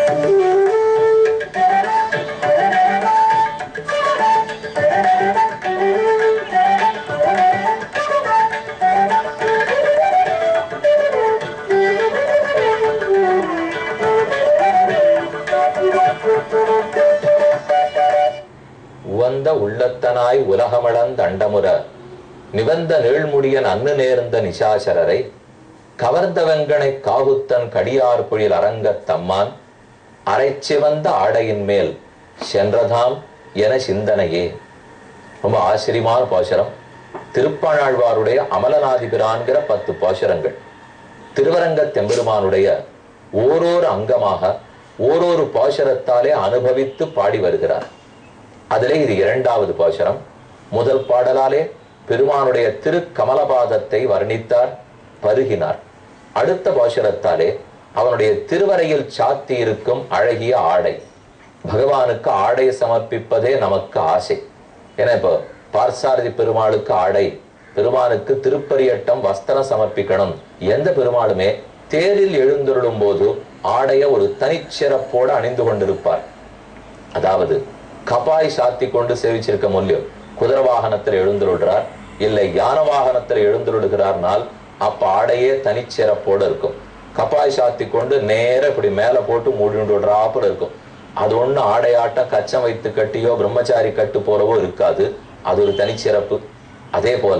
உவந்த உள்ளத்தனாய் உலகமளந்த அண்டமுற நிவந்த நீழ்முடியன் அன்னு நேர்ந்த நிசாசரரை கவர்ந்த வெங்கனை காகுத்தன் கடியார் பொழில் அரங்கத் தம்மான் அரைச்சிவந்த ஆடையின் மேல் சென்றதாம் என சிந்தனையே. ரொம்ப ஆச்சரியமான பாசுரம். திருப்பாணாழ்வாருடைய அமலநாதிபிரான்கிற 10 பாசுரங்கள் திருவரங்க தெம்பெருமானுடைய ஓரோரு அங்கமாக ஓரொரு பாசுரத்தாலே அனுபவித்து பாடி வருகிறார். அதிலே இது 2வது பாசுரம். முதல் பாடலாலே பெருமானுடைய திருக்கமலபாதத்தை வர்ணித்தார், பருகினார். அடுத்த பாசுரத்தாலே அவனுடைய திருவரையில் சாத்தி இருக்கும் அழகிய ஆடை. பகவானுக்கு ஆடை சமர்ப்பிப்பதே நமக்கு ஆசை. ஏன்னா இப்போ பார்சாரதி பெருமாளுக்கு ஆடை, பெருமானுக்கு திருப்பரியட்டம் வஸ்திரம் சமர்ப்பிக்கணும். எந்த பெருமாளுமே தேரில் எழுந்தருளும் போது ஆடைய ஒரு தனிச்சிறப்போடு அணிந்து கொண்டிருப்பார். அதாவது கபாய் சாத்தி கொண்டு சேவிச்சிருக்க முடியும். குதிரை வாகனத்தில் எழுந்துருடுறார், இல்லை யான வாகனத்தில் எழுந்துருடுகிறார்னால் அப்ப ஆடையே தனிச்சிறப்போடு இருக்கும். கபாய் சாத்தி கொண்டு நேர இப்படி மேல போட்டு மூடிடுறாப்புல இருக்கும். அது ஒண்ணு ஆடையாட்டம் கச்சம் வைத்து கட்டியோ பிரம்மச்சாரி கட்டு போறவோ இருக்காது. அது ஒரு தனிச்சிறப்பு. அதே போல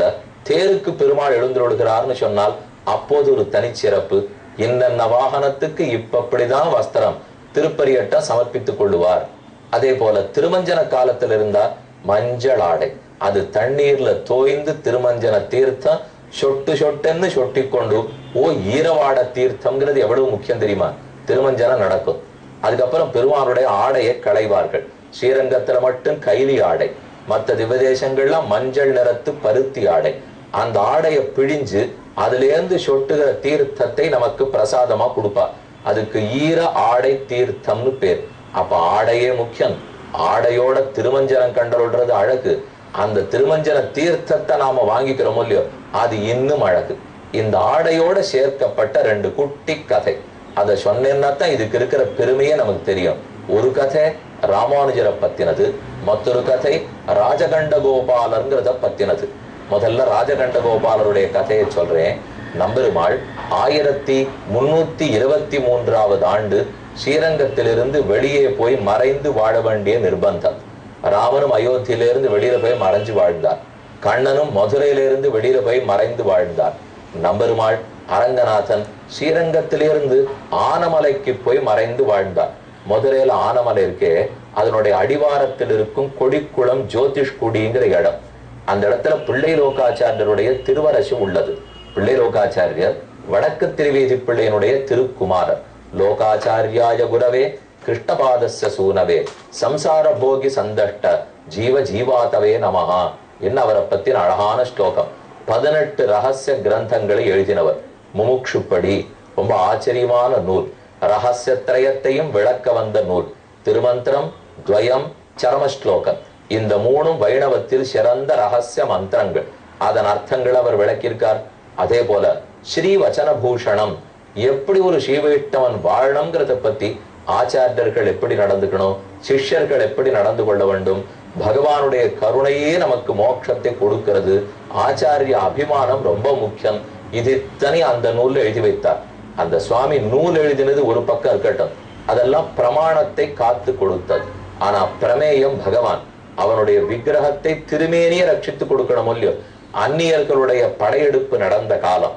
தேருக்கு பெருமாள் எழுந்துருடுகிறார்னு சொன்னால் அப்போது ஒரு தனிச்சிறப்பு. இன்னென்ன வாகனத்துக்கு இப்படிதான் வஸ்திரம் திருப்பரியட்டம் சமர்ப்பித்துக் கொள்ளுவார். அதே போல திருமஞ்சன காலத்தில் இருந்தா மஞ்சள் ஆடை, அது தண்ணீர்ல தோய்ந்து திருமஞ்சன தீர்த்தம் சொட்டு சொட்டுன்னு சொட்டி கொண்டு ஈரவாட தீர்த்தம்ங்கிறது எவ்வளவு முக்கியம் தெரியுமா? திருமஞ்சனம் நடக்கும். அதுக்கப்புறம் பெருமானுடைய ஆடையை களைவார்கள். ஸ்ரீரங்கத்துல மட்டும் கைலி ஆடை, மற்ற திவதேசங்கள்லாம் மஞ்சள் நிறத்து பருத்தி ஆடை. அந்த ஆடையை பிழிஞ்சு அதுலேருந்து சொட்டுகிற தீர்த்தத்தை நமக்கு பிரசாதமா கொடுப்பா. அதுக்கு ஈர ஆடை தீர்த்தம்னு பேர். அப்ப ஆடையே முக்கியம். ஆடையோட திருமஞ்சனம் கண்டல்றது அழகு. அந்த திருமஞ்சன தீர்த்தத்தை நாம வாங்கிக்கிறோமோ இல்லையோ அது இன்னும் அழகு. இந்த ஆடையோட சேர்க்கப்பட்ட 2 குட்டி கதை அதை சொன்னேன்னா தான் இதுக்கு இருக்கிற பெருமையே நமக்கு தெரியும். ஒரு கதை ராமானுஜரை பத்தினது, மற்றொரு கதை ராஜகண்ட கோபாலர்ங்கிறத பத்தினது. முதல்ல ராஜகண்ட கோபாலருடைய கதையை சொல்றேன். நம்பெருமாள் 1323வது ஆண்டு ஸ்ரீரங்கத்திலிருந்து வெளியே போய் மறைந்து வாழ வேண்டிய நிர்பந்தம். ராமனும் அயோத்தியிலிருந்து வெளியில போய் மறைஞ்சு வாழ்ந்தார். கண்ணனும் மதுரையிலிருந்து வெளியில போய் மறைந்து வாழ்ந்தார். நம்பெருமாள் அரங்கநாதன் ஸ்ரீரங்கத்திலிருந்து ஆனமலைக்கு போய் மறைந்து வாழ்ந்தார். மதுரையில ஆனமலை இருக்கே, அதனுடைய அடிவாரத்தில் இருக்கும் கொடிக்குளம் ஜோதிஷ்குடிங்கிற இடம். அந்த இடத்துல பிள்ளை லோகாச்சாரியருடைய திருவரசு உள்ளது. பிள்ளை லோகாச்சாரியர் வடக்கு திருவேதி பிள்ளையினுடைய திருக்குமாரர். லோகாச்சாரியாய குரவே கிருஷ்ணபாதஸ்ய சூனவே சம்சார போகி சந்தஷ்ட ஜீவ ஜீவாதவே நமஹா என்ன அவரை பத்தின அழகான ஸ்லோகம். 18 ரகசிய கிரந்தங்களை எழுதினவர். முமுட்சுப்படி ரொம்ப ஆச்சரியமான நூல். ரகசியத்திரயத்தையும் விளக்க வந்த நூல். திருமந்திரம், துவயம், சரமஸ்லோகம், இந்த 3ம் வைணவத்தில் சிறந்த ரகசிய மந்திரங்கள். அதன் அர்த்தங்கள் அவர் விளக்கியிருக்கார். அதே போல ஸ்ரீ வச்சனபூஷணம், எப்படி ஒரு ஸ்ரீவைஷ்ணவன் வாழணுங்கிறத பத்தி ஆச்சாரியர்கள் எப்படி நடந்துக்கணும், சிஷ்யர்கள் எப்படி நடந்து கொள்ள வேண்டும், பகவானுடைய கருணையே நமக்கு மோட்சத்தை கொடுக்கிறது, ஆச்சாரிய அபிமானம் ரொம்ப முக்கியம். இது இத்தனை அந்த நூல்ல எழுதி வைத்தார். அந்த சுவாமி நூல் எழுதினது ஒரு பக்கம் இருக்கட்டும், அதெல்லாம் பிரமாணத்தை காத்து கொடுத்தது. ஆனா பிரமேயம் பகவான். அவனுடைய விக்கிரகத்தை திருமேனிய ரட்சித்து கொடுக்கணும் இல்லையோ. அந்நியர்களுடைய படையெடுப்பு நடந்த காலம்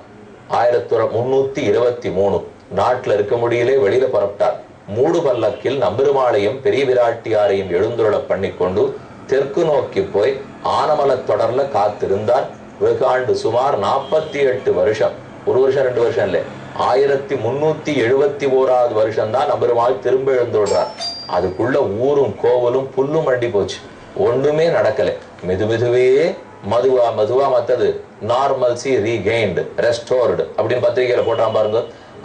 1323. நாட்டுல இருக்க முடியலே வெளியில புறப்பட்டார். மூடு பல்லக்கில் நம்பெருமாளையும் பெரிய விராட்டியாரையும் எழுந்துருள பண்ணி கொண்டு தெற்கு நோக்கி போய் ஆனமல தொடர்ல காத்திருந்தார். வெகாண்டு சுமார் 48 வருஷம். 1 வருஷம் 2 வருஷம் இல்லை, 1371வது வருஷம் தான் நம்பெருமாள் திரும்ப எழுந்துடுறார். அதுக்குள்ள ஊரும் கோவலும் புல்லும் மண்டி போச்சு. ஒண்ணுமே நடக்கல. மெதுவே மெதுவா மத்தது நார்மல்சி ரீகெயின்டு ரெஸ்டோர்டு அப்படின்னு பத்திரிகையில போட்டான் பாருங்க.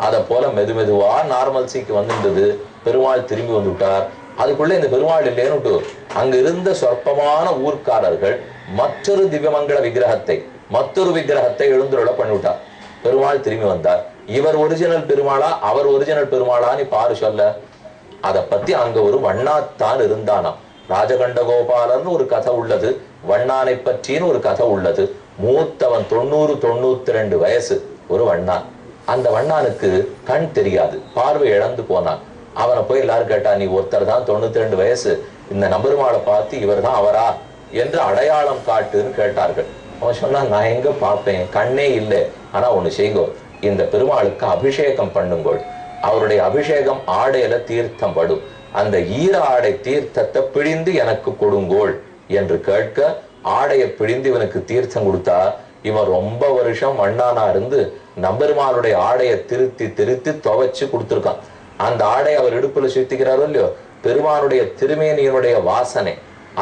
அதை போல மெதுவா நார்மல்சிக்கு வந்துருந்தது. பெருமாள் திரும்பி வந்துட்டார். அதுக்குள்ள இந்த பெருமாள் இல்லைன்னு அங்க இருந்த சொற்பமான ஊர்க்காரர்கள் மற்றொரு திவ்யமங்கள விக்கிரகத்தை எழுந்துருள பண்ணிவிட்டார். பெருமாள் திரும்பி வந்தார். இவர் ஒரிஜினல் பெருமாளா அவர் ஒரிஜினல் பெருமாளான்னு பாரு சொல்ல. அதை பத்தி அங்க ஒரு வண்ணாத்தான் இருந்தானாம். ராஜகண்டகோபாலன் ஒரு கதை உள்ளது, வண்ணானை பற்றின்னு ஒரு கதை உள்ளது. மூத்தவன் 90-92 வயசு ஒரு வண்ணான். அந்த வண்ணானுக்கு கண் தெரியாது, பார்வை இழந்து போனான். அவனை போய் எல்லாரும் கேட்டா, நீ ஒருத்தர் தான் 92 வயசு, இந்த நம்பெருமாளை பார்த்து இவர் தான் அவரா என்று அடையாளம் காட்டுன்னு கேட்டார்கள். அவன் சொன்னான், நான் எங்க பார்ப்பேன், கண்ணே இல்லை. ஆனா ஒண்ணு செய்கோ, இந்த பெருமாளுக்கு அபிஷேகம் பண்ணுங்கோள். அவருடைய அபிஷேகம் ஆடையில தீர்த்தம் படும், அந்த ஈர ஆடை தீர்த்தத்தை பிழிந்து எனக்கு கொடுங்கோள் என்று கேட்க, ஆடையை பிழிந்து இவனுக்கு தீர்த்தம் கொடுத்தா, இவன் ரொம்ப வருஷம் வண்ணானா இருந்து நம்பெருமாளுடைய ஆடையை திருத்தி திருத்தி துவைச்சு கொடுத்துருக்கான். அந்த ஆடை அவர் இடுப்புல சுத்திக்கிறாரோ இல்லையோ, பெருமானுடைய திருமேனியினுடைய வாசனை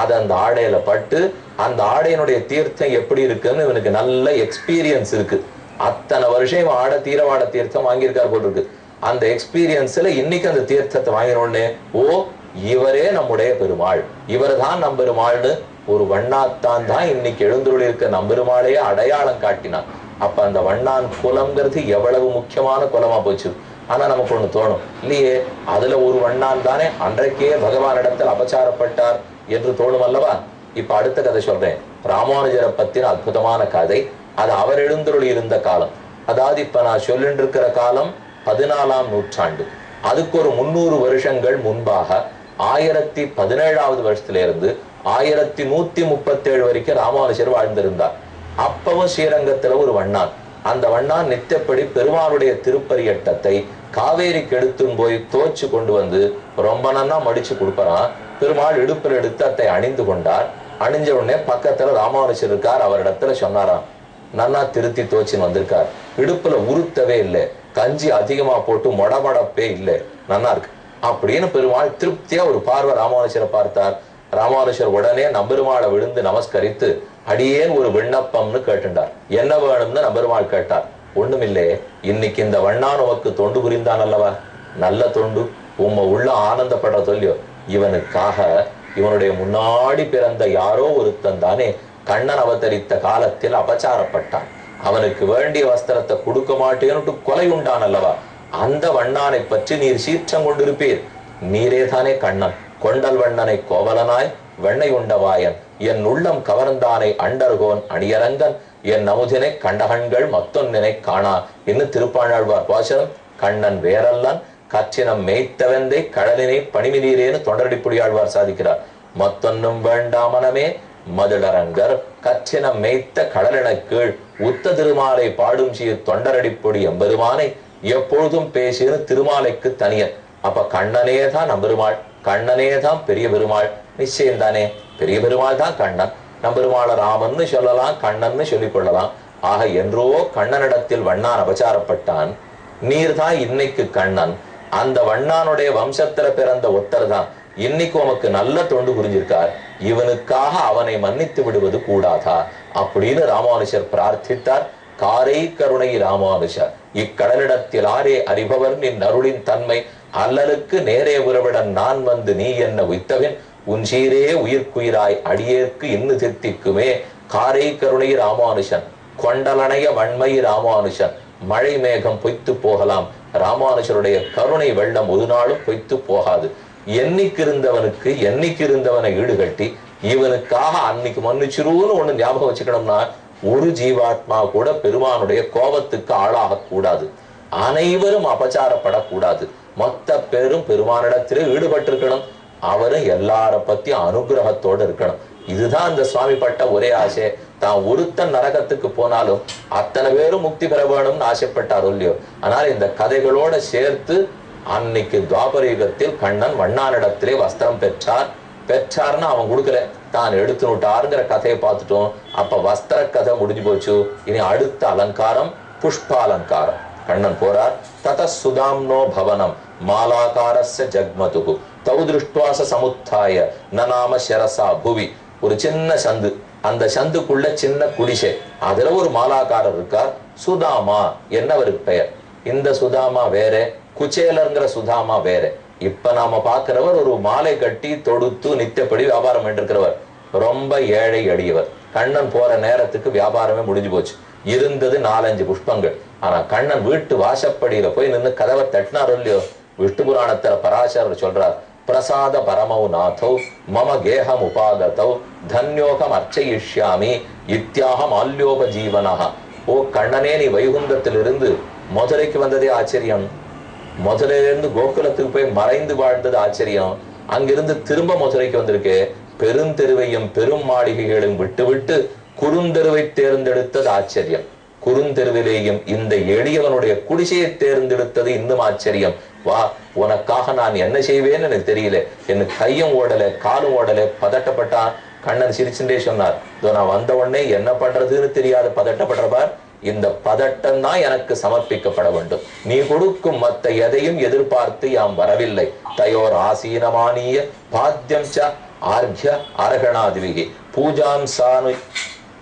அது அந்த ஆடையில பட்டு, அந்த ஆடையினுடைய தீர்த்தம் எப்படி இருக்குன்னு இவனுக்கு நல்ல எக்ஸ்பீரியன்ஸ் இருக்கு. அத்தனை வருஷம் இவன் ஆடை தீரவாட தீர்த்தம் வாங்கியிருக்கார் போல் இருக்கு. அந்த எக்ஸ்பீரியன்ஸ்ல இன்னைக்கு அந்த தீர்த்தத்தை வாங்கினோடனே, ஓ இவரே நம்முடைய பெருமாள், இவர் தான் நம்பெருமாள்னு ஒரு வண்ணாத்தான் தான் இன்னைக்கு எழுந்துள்ள இருக்க நம்பெருமாளையே அடையாளம் காட்டினான். அப்ப அந்த வண்ணான் குலம்ங்கிறது எவ்வளவு முக்கியமான குலமா போச்சு. ஆனா நமக்கு ஒண்ணு தோணும் இல்லையே, அதுல ஒரு வண்ணான் தானே அன்றைக்கே பகவானிடத்தில் அபச்சாரப்பட்டார் என்று தோணும் அல்லவா. இப்ப அடுத்த கதை சொல்றேன், ராமானுஜரை பத்தின அற்புதமான கதை. அது அவர் எழுந்துருளி இருந்த காலம். அதாவது இப்ப நான் சொல்லிட்டு இருக்கிற காலம் 14ஆம் நூற்றாண்டு. அதுக்கு ஒரு 300 வருஷங்கள் முன்பாக 1017வது வருஷத்திலிருந்து 1137 வரைக்கும் ராமானுஜர் வாழ்ந்திருந்தார். அப்பவும் ஸ்ரீரங்கத்துல ஒரு வண்ணான். அந்த வண்ணான் நித்தியப்படி பெருமாளுடைய திருப்பரியட்டத்தை காவேரிக்கு எடுத்துன்னு போய் தோச்சு கொண்டு வந்து ரொம்ப நன்னா மடிச்சு கொடுப்பறான். பெருமாள் இடுப்பில் எடுத்து அதை அணிந்து கொண்டார். அணிஞ்ச உடனே பக்கத்துல ராமானுஜர் இருக்கார். அவரிடத்துல சொன்னாராம், நன்னா திருத்தி தோச்சின்னு வந்திருக்கார், இடுப்புல உருத்தவே இல்லை, கஞ்சி அதிகமா போட்டு மொடமடப்பே இல்லை, நன்னா இருக்கு அப்படின்னு பெருமாள் திருப்தியா ஒரு பார்வை ராமானுஜரை பார்த்தார். ராமானுஜர் உடனே நம்பெருமாளை விழுந்து நமஸ்கரித்து, அடியேன் ஒரு விண்ணப்பம்னு கேட்டுண்டார். என்ன வேணும்னு நம்பெருமாள் கேட்டார். ஒண்ணுமில்லே, இன்னைக்கு இந்த வண்ணான் உமக்கு தொண்டு புரிந்தான் அல்லவா, நல்ல தொண்டு, உம்ம உள்ள ஆனந்தப்பட சொல்லியோ, இவனுக்காக இவனுடைய முன்னாடி பிறந்த யாரோ ஒருத்தன் தானே கண்ணன் அவதரித்த காலத்தில் அபச்சாரப்பட்டான், அவனுக்கு வேண்டிய வஸ்திரத்தை கொடுக்க மாட்டேன்னு கொலை உண்டான் அல்லவா, அந்த வண்ணானை பற்றி நீர் சீற்றம் கொண்டிருப்பீர். நீரே தானே கண்ணன், கொண்டல் வண்ணனை கோவலனாய் வெண்ணை உண்டவாயன், என் உள்ளம் கவர்ந்தானை அண்டர்கோன் அணியரங்கன், என் நமுதினை கண்டகண்கள் மத்தொன்னினை காணா என்று திருப்பாணாழ்வார் பாசுரம். கண்ணன் வேறல்லன் கச்சினம் மேய்த்தவந்தை கடலினை பணிமினீரேன்னு தொண்டரடிப்புடியாழ்வார் சாதிக்கிறார். மத்தொன்னும் வேண்டாமனமே மதுளரங்கர் கச்சினம் மேய்த்த கடலின கீழ் உத்த திருமாலை பாடும் சீர் தொண்டரடிப்பொடி எம்பெருமானை எப்பொழுதும் பேசினு திருமாலைக்கு தனியன். அப்ப கண்ணனே தான் நம்பெருமாள், கண்ணனே தான் பெரிய பெருமாள். நிச்சயம் தானே, பெரிய பெருமாள் தான் கண்ணன். நம்பெருமாள ராமன்னு சொல்லலாம், கண்ணன்னு சொல்லிக் கொள்ளலாம். ஆக என்றோ கண்ணனிடத்தில் வண்ணான் அபச்சாரப்பட்டான், நீர் தான் இன்னைக்கு கண்ணன், அந்த வண்ணானுடைய வம்சத்துல பிறந்த ஒத்தர் தான் இன்னைக்கு உமக்கு நல்ல தொண்டு புரிஞ்சிருக்கார், இவனுக்காக அவனை மன்னித்து விடுவது கூடாதா அப்படின்னு ராமானுஜர் பிரார்த்தித்தார். காரை கருணை ராமானுஜர் இக்கடலிடத்தில் ஆரே அறிபவர் நின் அருளின் தன்மை, அல்லலுக்கு நேரே உறவிடன் நான் வந்து நீ என்ன உய்த்தவின், உன் சீரே உயிர்க்குயிராய் அடியேற்கு இன்னு தித்திக்குமே. காரை கருணை ராமானுஜன் கொண்டலனைய வன்மை ராமானுஜன், மழை மேகம் பொய்த்து போகலாம், ராமானுஜருடைய கருணை வெள்ளம் ஒரு நாளும் பொய்த்து போகாது. என்னைக்கு இருந்தவனுக்கு என்னைக்கு இருந்தவனை ஈடுகட்டி இவனுக்காக அன்னைக்கு மன்னிச்சிருன்னு ஒண்ணு ஞாபகம் வச்சுக்கணும்னா, ஒரு ஜீவாத்மா கூட பெருமானுடைய கோபத்துக்கு ஆளாக கூடாது, அனைவரும் அபச்சாரப்படக்கூடாது, மொத்த பேரும் பெருமானிடத்திலே ஈடுபட்டிருக்கணும், அவரும் எல்லார பத்தி அனுகிரகத்தோடு இருக்கணும். இதுதான் அந்த சுவாமி பட்ட ஒரே ஆசை. தான் ஒருத்தன் நரகத்துக்கு போனாலும் அத்தனை பேரும் முக்தி பெற வேணும்னு ஆசைப்பட்டார் இல்லையோ. ஆனால் இந்த கதைகளோட சேர்த்து அன்னைக்கு துவாபர யுகத்தில் கண்ணன் வண்ணானிடத்திலே வஸ்திரம் பெற்றார்னு அவன் கொடுக்கல, தான் எடுத்து விட்டாருங்கிற கதையை பார்த்துட்டோம். அப்ப வஸ்திர கதை முடிஞ்சு போச்சு. இனி அடுத்த அலங்காரம் புஷ்பாலங்காரம். கண்ணன் போறார். தத சுதாம்னோ பவனம் மாலாகாரஸ்ய ஜக்மதுகு தௌ திருஷ்டுவாச சமுத்தாய நநாம ஷரசா புவி. ஒரு சின்ன சந்து, அந்த சந்துக்குள்ள சின்ன குடிசை, அதுல ஒரு மாலாக்காரர் இருக்கார், சுதாமா என்னவருக்கு பெயர். இந்த சுதாமா வேற, குச்சேலர்ங்கிற சுதாமா வேற. இப்ப நாம பாக்குறவர் ஒரு மாலை கட்டி தொடுத்து நித்தியப்படி வியாபாரம் பண்ணிருக்கிறவர், ரொம்ப ஏழை அடியவர். கண்ணன் போற நேரத்துக்கு வியாபாரமே முடிஞ்சு போச்சு. இருந்தது 4-5 புஷ்பங்கள். ஆனா கண்ணன் வீட்டு வாசப்படியில போய் நின்று கதவை தட்டினாரோ இல்லையோ, விஷ்ணு புராணத்துல பராசரர் சொல்றார், பிரசாத பரமௌ நாதௌ மம கேகம் உபாகதௌ தன்யோகம் அர்ச்சயிஷ்யாமி இத்தியாக மால்யோபஜீவனஹ. ஓ கண்ணனே, நீ வைகுந்தத்திலிருந்து மதுரைக்கு வந்ததே ஆச்சரியம். மதுரையிலிருந்து கோகுலத்துக்கு போய் மறைந்து வாழ்ந்தது ஆச்சரியம். அங்கிருந்து திரும்ப மதுரைக்கு வந்திருக்கே. பெருந்தெருவையும் பெரும் மாளிகைகளையும் விட்டுவிட்டு குறுந்தெருவை தேர்ந்தெடுத்தது ஆச்சரியம். குறுந்தெருவிலேயும் இந்த எளியவனுடைய குடிசையை தேர்ந்தெடுத்தது இன்னும் ஆச்சரியம். வா, உனக்காக நான் என்ன செய்வேன்னு எனக்கு தெரியல. எனக்கு கையும் ஓடல, காலும் ஓடல, பதட்டப்பட்டான். கண்ணன் சிரிச்சுட்டே சொன்னார், இதோ நான் வந்த உடனே என்ன பண்றதுன்னு தெரியாத பதட்டப்படுறபார், இந்த பதட்டம் தான் எனக்கு சமர்ப்பிக்கப்பட வேண்டும். நீ கொடுக்கும் மத்த எதையும் எதிர்பார்த்து யாம் வரவில்லை. தயோர் ஆசீனமானிய பாத்தியம் ச ஆர்க்ய அரகணாதிவிகி பூஜாம்சானு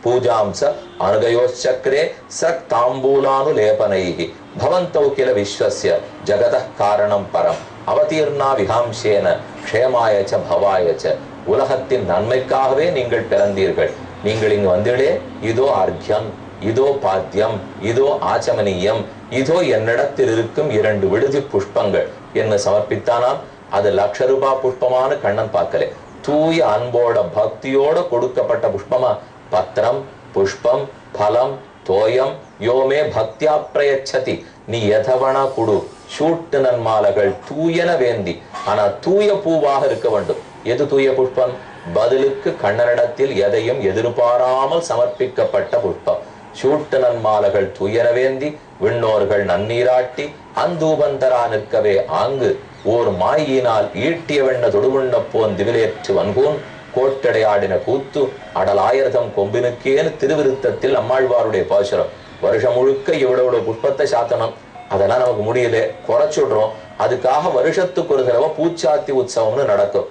பூஜாம்ச அனுகயோச்சக்ரே சக் தாம்பூலானு லேபனைகி பவந்தௌ கில விஸ்வஸ்ய ஜகதः காரணம் பரம் அவதீர்ணா விஹாம்சேன க்ஷேமாயச்ச பவாயச்ச. உலகத்தின் நன்மைக்காகவே நீங்கள் பிறந்தீர்கள். நீங்கள் இங்கு வந்திடே, இதோ அர்க்யம், இதோ பாத்தியம், இதோ ஆச்சமனியம், இதோ என்னிடத்தில் இருக்கும் 2 விடுதி புஷ்பங்கள் என்ன சமர்ப்பித்தானாம். அது ₹1,00,000 புஷ்பமான கண்ணன் பார்க்கல. தூய அன்போட பக்தியோட கொடுக்கப்பட்ட புஷ்பமா. பத்திரம் புஷ்பம் பலம் தோயம் யோமே பக்தியா பிரயச்சதி. நீ எதவனா குடு. சூட்டு நன்மாலைகள் தூயன வேந்தி, ஆனா தூய பூவாக இருக்க வேண்டும். எது தூய புஷ்பம்? பதிலுக்கு கண்ணனிடத்தில் எதையும் எதிர்பாராமல் சமர்ப்பிக்கப்பட்ட புஷ்பம். சூட்டு நன்மாலைகள் தூயன வேந்தி விண்ணோர்கள் நன்னீராட்டி அந்தூபந்தரா நிற்கவே ஆங்கு ஓர் மாயினால் ஈட்டிய வெண்ண தொடுவண்ண போன் திவிலேற்று வன்போன் கோட்டடையாடின கூத்து அடலாயிரதம் கொம்பினுக்கேன்னு திருவிருத்தத்தில் அம்மாழ்வாருடைய பாசுரம். வருஷம் முழுக்க இவ்வளவு புஷ்பத்தை சாத்தணும், அதெல்லாம் நமக்கு முடியல, குறைச்சுடுறோம். அதுக்காக வருஷத்துக்கு ஒரு தடவை பூச்சாத்தி உற்சவம்னு நடக்கும்.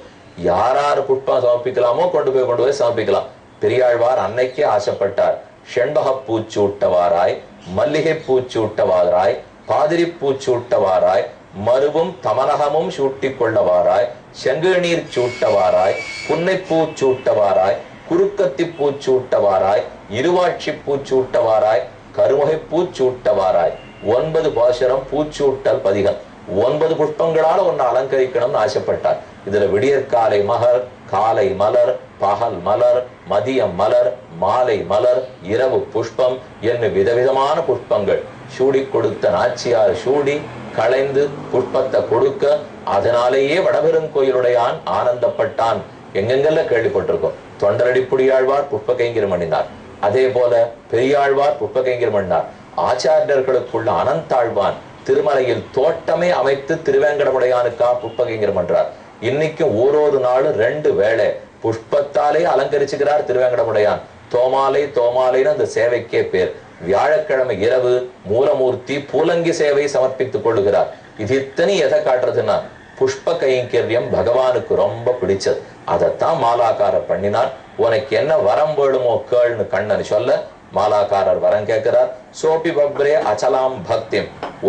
யாராரு புஷ்பம் சமர்ப்பிக்கலாமோ கொண்டு போய் சமர்ப்பிக்கலாம். பெரியாழ்வார் அன்னைக்கே ஆசைப்பட்டார். செண்பக பூச்சூட்டவாராய், மல்லிகை பூச்சூட்டவாராய், பாதிரி பூச்சூட்டவாராய், மருவும் தமனகமும் சூட்டி கொள்ளவாராய், செங்கநீர் சூட்டவாராய், புன்னைப்பூ சூட்டவாராய், குறுக்கத்தி பூச்சூட்டவாராய், இருவாட்சி பூச்சூட்டவாராய், கருமுகை பூச்சூட்டவாராய். 9 பாசுரம் பூச்சூட்டல் பதிகம். 9 புஷ்பங்களால ஒன்னு அலங்கரிக்கணும்னு ஆசைப்பட்டார். இதுல விடியற்காலை மலர், காலை மலர், பகல் மலர், மதியம் மலர், மாலை மலர், இரவு புஷ்பம் என்று விதவிதமான புஷ்பங்கள் சூடி கொடுத்த நாச்சியார் சூடி களைந்து புஷ்பத்தை கொடுக்க, அதனாலேயே வடபெருங்கோயிலுடையான் ஆனந்தப்பட்டான். எங்கெங்கெல்லாம் கேள்விப்பட்டிருக்கோம். தொண்டரடிப்புடியாழ்வார் புஷ்ப கைங்கரியம் பண்ணினார். அதே போல பெரியாழ்வார் புஷ்ப கைங்கரியம் பண்ணினார். ஆச்சாரியர்களுக்குள்ள அனந்தாழ்வான் திருமலையில் தோட்டமே அமைத்து திருவேங்கடமுடையானுக்கா புஷ்ப கைங்கரியம் பண்றார். இன்னைக்கும் ஒரு நாளும் 2 வேளை புஷ்பத்தாலே அலங்கரிச்சுக்கிறார் திருவேங்கடமுடையான். தோமாலை தோமாலைன்னு அந்த சேவைக்கே பேர். வியாழக்கிழமை இரவு மூலமூர்த்தி பூலங்கி சேவை சமர்ப்பித்துக் கொள்ளுகிறார். இது இத்தனை எதை காட்டுறதுன்னா புஷ்ப கைங்கரியம் பகவானுக்கு ரொம்ப பிடிச்சது. அதைத்தான் மாலாக்காரர் பண்ணினார். உனக்கு என்ன வரம் வேணுமோ கேள்னு கண்ணன் சொல்ல மாலாக்காரர் வரம் கேட்கிறார். சோபி பப்ரே அச்சலாம் பக்தி,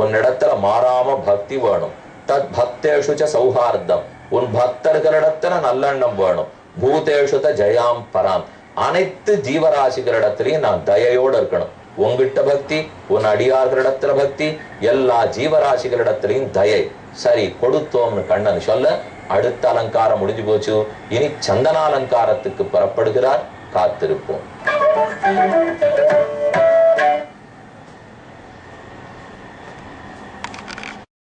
உன்னிடத்துல மாறாம பக்தி வேணும். தத் பக்தேஷுச்ச சௌஹார்தம், உன் பக்தர்களிடத்துல நல்லெண்ணம் வேணும். பூதேஷுத ஜெயாம் பராம், அனைத்து ஜீவராசிகளிடத்திலையும் நான் தயையோடு இருக்கணும். உங்கிட்ட பக்தி, உன் அடியார்களிடத்துல பக்தி, எல்லா ஜீவராசிகளிடத்திலையும் தயை. சரி கொடுத்தோம்னு கண்ணன் சொல்ல அடுத்த அலங்காரம் முடிஞ்சு போச்சு. இனி சந்தனாலங்காரத்துக்கு புறப்படுகிறார். காத்திருப்போம்.